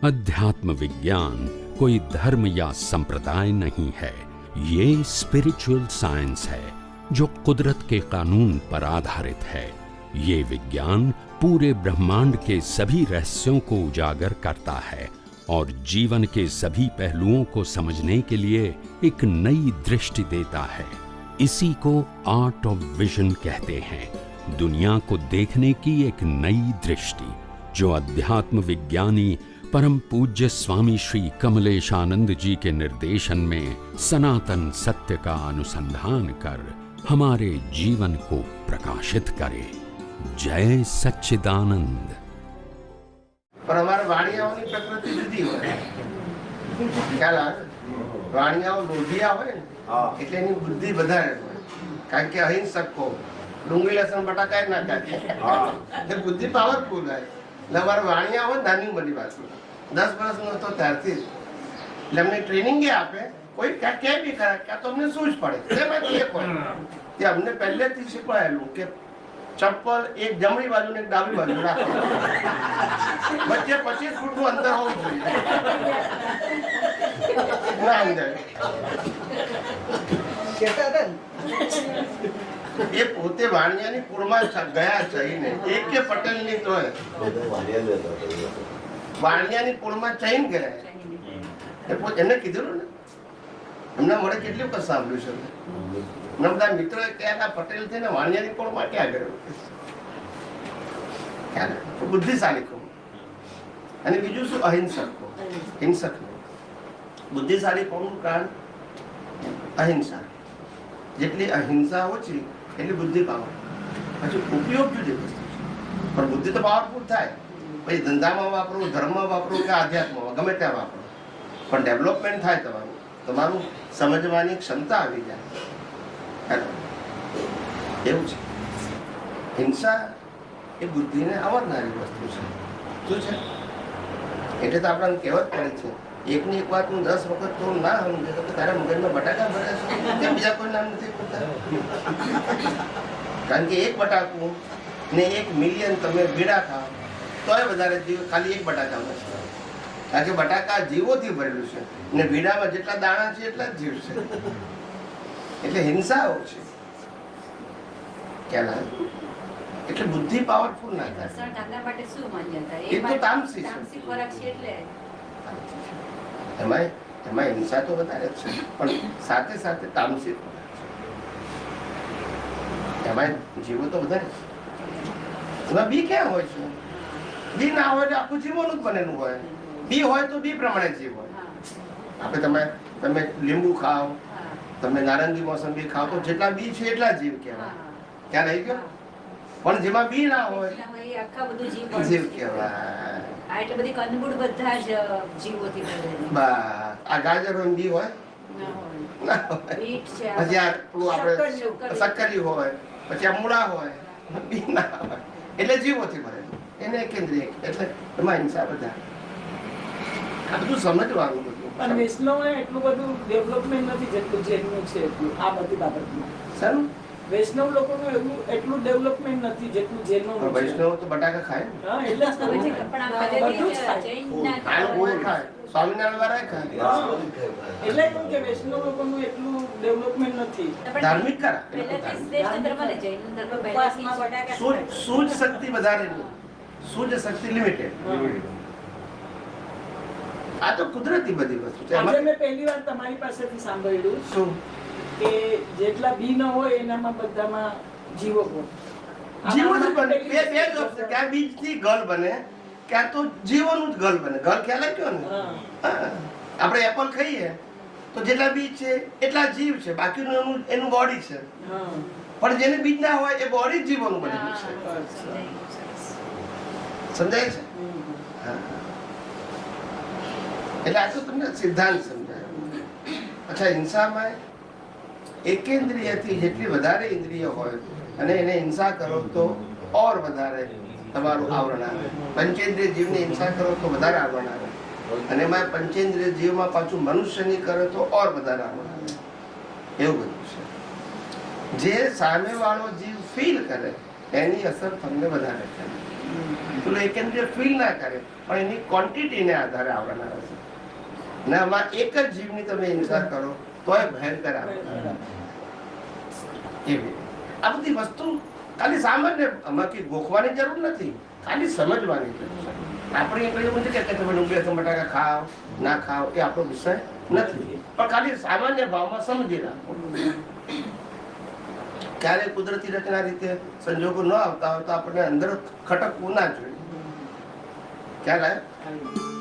अध्यात्म विज्ञान कोई धर्म या संप्रदाय नहीं है, ये स्पिरिचुअल साइंस है जो कुदरत के कानून पर आधारित है। ये विज्ञान पूरे ब्रह्मांड के सभी रहस्यों को उजागर करता है और जीवन के सभी पहलुओं को समझने के लिए एक नई दृष्टि देता है। इसी को आर्ट ऑफ विजन कहते हैं, दुनिया को देखने की एक नई दृष्टि, जो अध्यात्म विज्ञानी परम पूज्य स्वामी श्री कमलेशानंद जी के निर्देशन में सनातन सत्य का अनुसंधान कर हमारे जीवन को प्रकाशित करे। जय सच्चिदानंद। पर हमारे वाणियाओं की प्रकृति जुदी હોય ખ્યાલ આવે વાણિયાઓ લોભિયા હોય ને એટલે એની બુદ્ધિ વધારે હોય કારણ કે અહિંસક કો ડુંગળી લસણ બટાકા ના ખાય એ બુદ્ધિ પાવરફુલ હોય એટલે અમારે વાણિયા હોય નાની બની વાત 10 વર્ષનો હતો ત્યારથી એટલે અમને ટ્રેનિંગ એ આપે કોઈ ક્યાં બી કરે ક્યાં તો અમને શું જ પડે એમાંથી એક હોય તે અમને પહેલેથી શીખવાયેલું કે चप्पल एक जमणी बाजू ने एक डाबी बाजू राखे बच्चे 25 फूट નું અંતર હોવું જોઈએ ના અંદર એ પોતે વાણિયાની પૂરમાં ગયા જઈને એક કે પટેલની તો વાણિયાની પૂરમાં જઈને ગયા એ પોતે એને કીધું ને એમના મળે કેટલી વખત સાંભળ્યું છે બધા મિત્રો ક્યાં પટેલ છે ને વાણિયાની કોળમાં ક્યાં ગયો બુદ્ધિશાળી કહું અને બીજું શું અહિંસક કહું હિંસક બુદ્ધિશાળી કોનું કારણ અહિંસા જેટલી અહિંસા ઓછી એટલી બુદ્ધિ પાવર પછી ઉપયોગ જુદી વસ્તુ છે પણ બુદ્ધિ તો પાવરફુલ થાય પછી ધંધામાં વાપરો ધર્મમાં વાપરો કે આધ્યાત્મમાં ગમે ત્યાં વાપરો પણ ડેવલપમેન્ટ થાય તમારું સમજવાની ક્ષમતા આવી જાય એવું છે હિંસા એ બુદ્ધિને આવરનારી વસ્તુ છે શું છે એટલે તો આપણને કહેવત પડે છે એકની એક વાત હું 10 વખત તો ના સમજે તો તારા મગજમાં બટાકા ભરે છે કેમ બીજા કોઈ નામ નથી પૂછતા કારણ કે એક બટાકું ને 1 મિલિયન તમે ભીડા ખાઓ તોય વધારે જીવ ખાલી એક બટાકા મળશે કારણ કે બટાકા જીવોથી ભરેલું છે ને ભીડામાં જેટલા દાણા છે એટલા જ જીવ છે એટલે હિંસાઓ છે ખ્યાલ આવે એટલે બુદ્ધિ પાવરફુલ ના થાય સર કાંદા માટે શું માન્યતા એ તો તામસી ખોરાક છે એટલે એમાં હિંસા તો વધારે છે પણ સાથે સાથે તામસી એમાં જીવો તો વધારે છે એમાં બી ક્યાં હોય છે બી ના હોય તો આખું જીવોનું જ બનેલું હોય બી હોય તો બી પ્રમાણે જીવ હોય આપણે તમે લીંબુ ખાઓ તમે નારંગી મોસંબી ખાઓ તો જેટલા બી છે એટલા જીવ કહેવાય ક્યાં રહી ગયો પણ જેમાં બી ના હોય આખા બધું જીવ કહેવાય એટલે બધી કંદમૂળ બધા જ જીવોથી બનેલા બસ આ ગાજર હોય બી હોય ના હોય પછી આ પેલું આપણે શક્કરી હોય પછી આ મૂળા હોય બી ના હોય એટલે જીવોથી બને એને કેન્દ્રીય એટલે એમાં હિંસા બધા આ બધું સમજવાનું બધું પણ વૈષ્ણવને એટલું બધું ડેવલપમેન્ટ નથી જેટલું જૈનનું છે એટલું આ બધી બાબતમાં સારું વૈષ્ણવ લોકોનું એટલું ડેવલપમેન્ટ નથી જેટલું જૈનનું છે. વૈષ્ણવ તો બટાકા ખાય હા એટલે જ કહું છું. બધું જ ખાય. સ્વામિનારાયણ વાળા ખાય એટલે કહું કે વૈષ્ણવ લોકોનું એટલું ડેવલપમેન્ટ નથી. ધાર્મિક કરા સૂજ શક્તિ વધારે સૂજ શક્તિ લિમિટેડ આ તો કુદરતી બધી વસ્તુ છે આજે મેં પહેલી વાર તમારી પાસેથી સાંભળ્યું શું કે જેટલા બી ન હોય એનામાં બધામાં જીવો હોય. જીવો જ બને બે જ ઓપ્શન ક્યાં બીજથી ગલ બને ક્યાં તો જીવોનું જ ગલ બને ગલ ખ્યાલ આવ્યો ને આપણે એપલ ખાઈએ તો જેટલા બીજ છે એટલા જીવ છે બાકીનું એનું બોડી છે પણ જેને બીજ ના હોય એ બોડી જીવોનું બનેલું છે સમજાય છે એટલે આ તો તમને સિદ્ધાંત સમજાય. અચ્છા હિંસામાં એકેન્દ્રિયથી જેટલી વધારે ઇન્દ્રિય હોય અને એને હિંસા કરો તો ઓર વધારે તમારું આવરણ આવે. પંચેન્દ્રિય જીવની હિંસા કરો તો વધારે આવરણ આવે અને એમાં પંચેન્દ્રિય જીવમાં પાછું મનુષ્યની કરે તો ઓર વધારે આવરણ આવે. એવું બધું છે જે સામે વાળો જીવ ફીલ કરે એની અસર તમને વધારે થાય. પેલો એકંદરે ફીલ ના કરે પણ એની ક્વોન્ટિટીને આધારે આવવાના હશે. ને આમાં એક જ જીવની તમે હિંસા કરો તોય ભયંકર આવે. એવી આ બધી વસ્તુ ખાલી સામાન્ય આમાં કઈ ગોખવાની જરૂર નથી, ખાલી સમજવાની જરૂર છે. આપણે એ કહ્યું નથી કે તમે ડુંગળી બટાકા ખાઓ ના ખાઓ એ આપણો વિષય નથી, પણ ખાલી સામાન્ય ભાવમાં સમજી રાખો. ક્યારે કુદરતી રચના રીતે સંજોગો ન આવતા હોય તો આપણને અંદર ખટકવું ના જોઈએ. ખ્યાલ આવે?